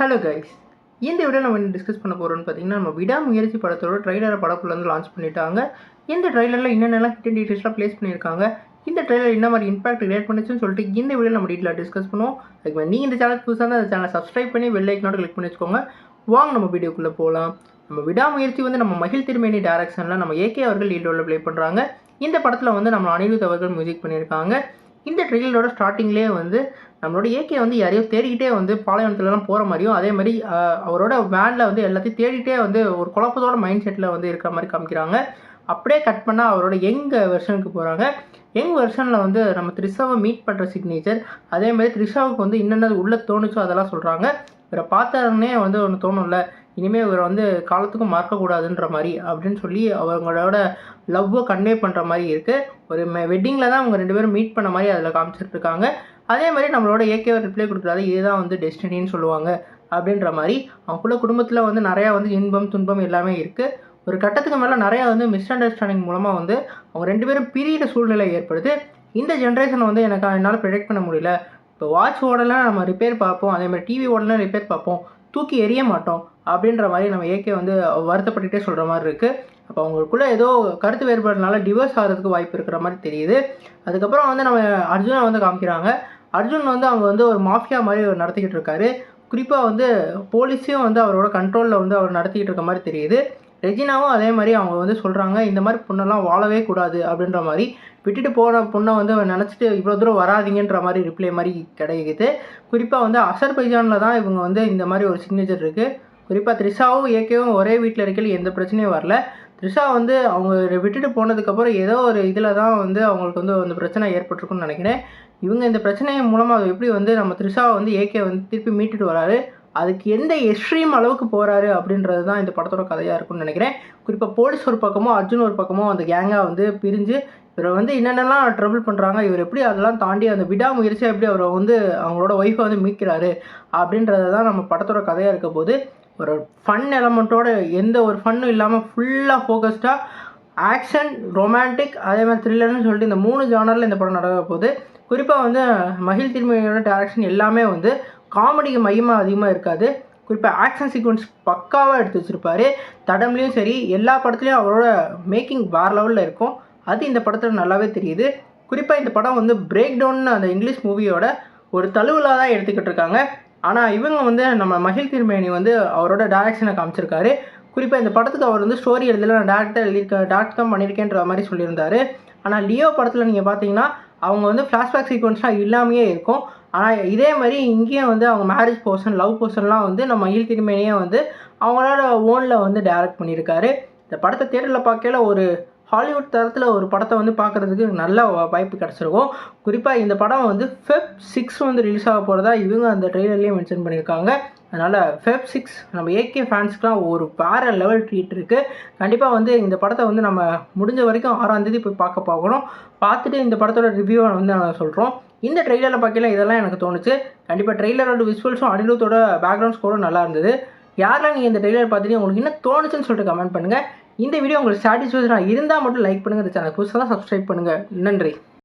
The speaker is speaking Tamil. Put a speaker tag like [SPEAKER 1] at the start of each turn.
[SPEAKER 1] ஹலோ கைஸ், இந்த வீடியோ நம்ம என்ன டிஸ்கஸ் பண்ண போகிறோம்னு பார்த்தீங்கன்னா, நம்ம விடாமுயற்சி படத்தோட ட்ரைலரை படக்குள்ள வந்து லான்ச் பண்ணிட்டாங்க. இந்த ட்ரைலரில் என்னென்னலாம் ஹிடன் டீட்டெயில்ஸ்லாம் ப்ளேஸ் பண்ணியிருக்காங்க, இந்த ட்ரைலர் என்ன மாதிரி இம்பாக்ட் கிரியேட் பண்ணுச்சுன்னு சொல்லிட்டு இந்த வீடியோ நம்ம டீட்டெயிலாக டிஸ்கஸ் பண்ணுவோம். அதுக்கு நீங்கள் இந்த சேனல் புதுசாக இருந்தால் அந்த சேனலை சப்ஸ்கிரைப் பண்ணி பெல் ஐக்கனோட கிளிக் பண்ணி வச்சுக்கோங்க. வாங்க நம்ம வீடியோக்குள்ளே போகலாம். நம்ம விடாமுயற்சி வந்து நம்ம மகிழ் திருமேனி டேரக்ஷனில் நம்ம ஏகே அவர்கள் லீட் ரோலில் ப்ளே பண்ணுறாங்க. இந்த படத்தில் வந்து நம்ம அனிருத் அவர்கள் மியூசிக் பண்ணியிருக்காங்க. இந்த ட்ரெயிலரோட ஸ்டார்டிங்லேயே வந்து நம்மளோட ஏகே வந்து யாரையோ தேடிக்கிட்டே வந்து பாலைவனத்துலலாம் போகிற மாதிரியும், அதே மாதிரி அவரோட வேனில் வந்து எல்லாத்தையும் தேடிகிட்டே வந்து ஒரு குழப்பத்தோட மைண்ட் செட்டில் வந்து இருக்கிற மாதிரி காமிக்கிறாங்க. அப்படியே கட் பண்ணால் அவரோட யங் வெர்ஷனுக்கு போகிறாங்க. யங் வெர்ஷனில் வந்து நம்ம த்ரிஷாவை மீட் பண்ணுற சிக்னேச்சர், அதே மாதிரி த்ரிஷாவுக்கு வந்து என்னென்ன உள்ளே தோணுச்சோ அதெல்லாம் சொல்கிறாங்க. இவரை பார்த்தாருன்னே வந்து ஒன்று தோணும்ல, இனிமேல் இவரை வந்து காலத்துக்கும் மறக்கக்கூடாதுன்ற மாதிரி அப்படின்னு சொல்லி அவங்களோட லவ்வை கன்வே பண்ணுற மாதிரி இருக்குது. ஒரு வெட்டிங்கில் தான் அவங்க ரெண்டு பேரும் மீட் பண்ண மாதிரி அதில் காமிச்சிட்ருக்காங்க. அதே மாதிரி நம்மளோட ஏகேவை ரிப்ளை கொடுக்குறாரு, இதுதான் வந்து டெஸ்டினின்னு சொல்லுவாங்க அப்படின்ற மாதிரி. அவங்களுக்குள்ள குடும்பத்தில் வந்து நிறையா வந்து இன்பம் துன்பம் எல்லாமே இருக்குது. ஒரு கட்டத்துக்கு மேலே நிறையா வந்து மிஸ் அண்டர்ஸ்டாண்டிங் மூலமாக வந்து அவங்க ரெண்டு பேரும் பிரியிற சூழ்நிலை ஏற்படுது. இந்த ஜென்ரேஷனை வந்து என்னால் ப்ரெடிக்ட் பண்ண முடியல. இப்போ வாட்ச் ஓடலாம் நம்ம ரிப்பேர் பார்ப்போம், அதே மாதிரி டிவி ஓடலாம் ரிப்பேர் பார்ப்போம், தூக்கி எறிய மாட்டோம் அப்படின்ற மாதிரி நம்ம ஏகே வந்து வருத்தப்பட்டுகிட்டே சொல்கிற மாதிரி இருக்குது. அப்போ அவங்களுக்குள்ளே ஏதோ கருத்து வேறுபாடுனால டிவோர்ஸ் ஆகிறதுக்கு வாய்ப்பு இருக்கிற மாதிரி தெரியுது. அதுக்கப்புறம் வந்து நம்ம அர்ஜுனை வந்து காமிக்கிறாங்க. அர்ஜுன் வந்து அவங்க வந்து ஒரு மாஃபியா மாதிரி நடத்திக்கிட்டு இருக்காரு. குறிப்பாக வந்து போலீஸையும் வந்து அவரோட கண்ட்ரோலில் வந்து அவர் நடத்திக்கிட்டு இருக்க மாதிரி தெரியுது. ரெஜினாவும் அதே மாதிரி அவங்க வந்து சொல்கிறாங்க, இந்த மாதிரி பொண்ணெல்லாம் வாழவே கூடாது அப்படின்ற மாதிரி. விட்டுட்டு போன பொண்ணை வந்து நினச்சிட்டு இவ்வளோ தூரம் வராதிங்கன்ற மாதிரி ரிப்ளை மாதிரி கிடைக்குது. குறிப்பாக வந்து அசர்பைஜானில் தான் இவங்க வந்து இந்த மாதிரி ஒரு சிக்னேச்சர் இருக்குது. குறிப்பாக த்ரிஷாவும் ஏகேவும் ஒரே வீட்டில் இருக்கையில் எந்த பிரச்சனையும் வரல. த்ரிஷா வந்து அவங்க விட்டுட்டு போனதுக்கப்புறம் ஏதோ ஒரு இதில் தான் வந்து அவங்களுக்கு வந்து அந்த பிரச்சனை ஏற்பட்டிருக்குன்னு நினைக்கிறேன். இவங்க இந்த பிரச்சனை மூலமாக எப்படி வந்து நம்ம த்ரிஷாவை வந்து ஏகே வந்து திருப்பி மீட்டுட்டு வராரு, அதுக்கு எந்த எக்ஸ்ட்ரீம் அளவுக்கு போகிறாரு அப்படின்றது தான் இந்த படத்தோட கதையாக இருக்கும்னு நினைக்கிறேன். குறிப்பாக போலீஸ் ஒரு பக்கமோ அர்ஜுன் ஒரு பக்கமோ அந்த கேங்காக வந்து பிரிஞ்சு இவரை வந்து என்னென்னலாம் ட்ரபிள் பண்ணுறாங்க, இவர் எப்படி அதெல்லாம் தாண்டி அந்த விடாமுயற்சியாக எப்படி அவரை வந்து அவங்களோட ஒய்ஃபை வந்து மீட்கிறாரு அப்படின்றது தான் நம்ம படத்தோட கதையாக இருக்க போது. ஒரு ஃபன் எலமெண்ட்டோட எந்த ஒரு ஃபன்னும் இல்லாமல் ஃபுல்லாக ஃபோக்கஸ்டாக ஆக்ஷன், ரொமான்டிக், அதே மாதிரி த்ரில்லர்னு சொல்லிட்டு இந்த 3 ஜானரில் இந்த படம் நடக்க போகுது. குறிப்பாக வந்து மகிழ் திருமேனியோட டேரக்ஷன் எல்லாமே வந்து காமெடிக்கு மையமாக அதிகமாக இருக்காது. குறிப்பாக ஆக்ஷன் சீக்வன்ஸ் பக்காவாக எடுத்து வச்சுருப்பார். தடம்லேயும் சரி எல்லா படத்துலையும் அவரோட மேக்கிங் வேறு லெவலில் இருக்கும். அது இந்த படத்தில் நல்லாவே தெரியுது. குறிப்பாக இந்த படம் வந்து பிரேக் டவுன்னு அந்த இங்கிலீஷ் மூவியோட ஒரு தழுவலாக தான் எடுத்துக்கிட்டு இருக்காங்க. ஆனால் இவங்க வந்து நம்ம மகிழ் திருமேனி வந்து அவரோட டேரக்ஷனை காமிச்சிருக்காரு. குறிப்பாக இந்த படத்துக்கு அவர் வந்து ஸ்டோரி எழுதல, நான் டேரக்ட் தான் பண்ணியிருக்கேன்ற மாதிரி சொல்லியிருந்தார். ஆனால் லியோ படத்தில் நீங்கள் பார்த்தீங்கன்னா அவங்க வந்து ஃப்ளாஷ்பேக் சீக்வன்ஸ்லாம் இல்லாமையே இருக்கும். ஆனால் இதே மாதிரி இங்கேயும் வந்து அவங்க மேரேஜ் போர்ஷன், லவ் போர்ஷன்லாம் வந்து நம்ம மகிழ் திருமேனியே வந்து அவங்களோட ஓனில் வந்து டேரக்ட் பண்ணியிருக்காரு. இந்த படத்தை தியேட்டரில் பார்க்கல ஒரு ஹாலிவுட் தரத்தில் ஒரு படத்தை வந்து பார்க்குறதுக்கு நல்ல வாய்ப்பு கிடச்சிருக்கும். குறிப்பாக இந்த படம் வந்து Feb 6 வந்து ரிலீஸ் ஆக போகிறதா இவங்க அந்த ட்ரெய்லர்லேயே மென்ஷன் பண்ணியிருக்காங்க. அதனால் Feb 6 நம்ம ஏகே ஃபேன்ஸ்க்குலாம் ஒரு வேறு லெவல் ட்ரீட் இருக்குது. கண்டிப்பாக வந்து இந்த படத்தை வந்து நம்ம முடிஞ்ச வரைக்கும் 6ஆம் தேதி போய் பார்க்க போகணும். பார்த்துட்டு இந்த படத்தோட ரிவ்யூவை வந்து நாங்கள் சொல்கிறோம். இந்த ட்ரெய்லரில் பார்க்கல இதெல்லாம் எனக்கு தோணுச்சு. கண்டிப்பாக ட்ரெய்லரோட விசுவல்ஸும் அனிருத்தோட பேக்ரவுண்ட் ஸ்கோரும் நல்லா இருந்தது. யாரெல்லாம் நீங்கள் இந்த ட்ரெய்லர் பார்த்துட்டு உங்களுக்கு என்ன தோணுச்சுன்னு சொல்லிட்டு கமெண்ட் பண்ணுங்கள். இந்த வீடியோ உங்களுக்கு சாட்டிஸ்ஃபேக்ஷனாக இருந்தால் மட்டும் லைக் பண்ணுங்கள். இந்த சேனல் புதுசாக தான் சப்ஸ்கிரைப் பண்ணுங்கள். நன்றி.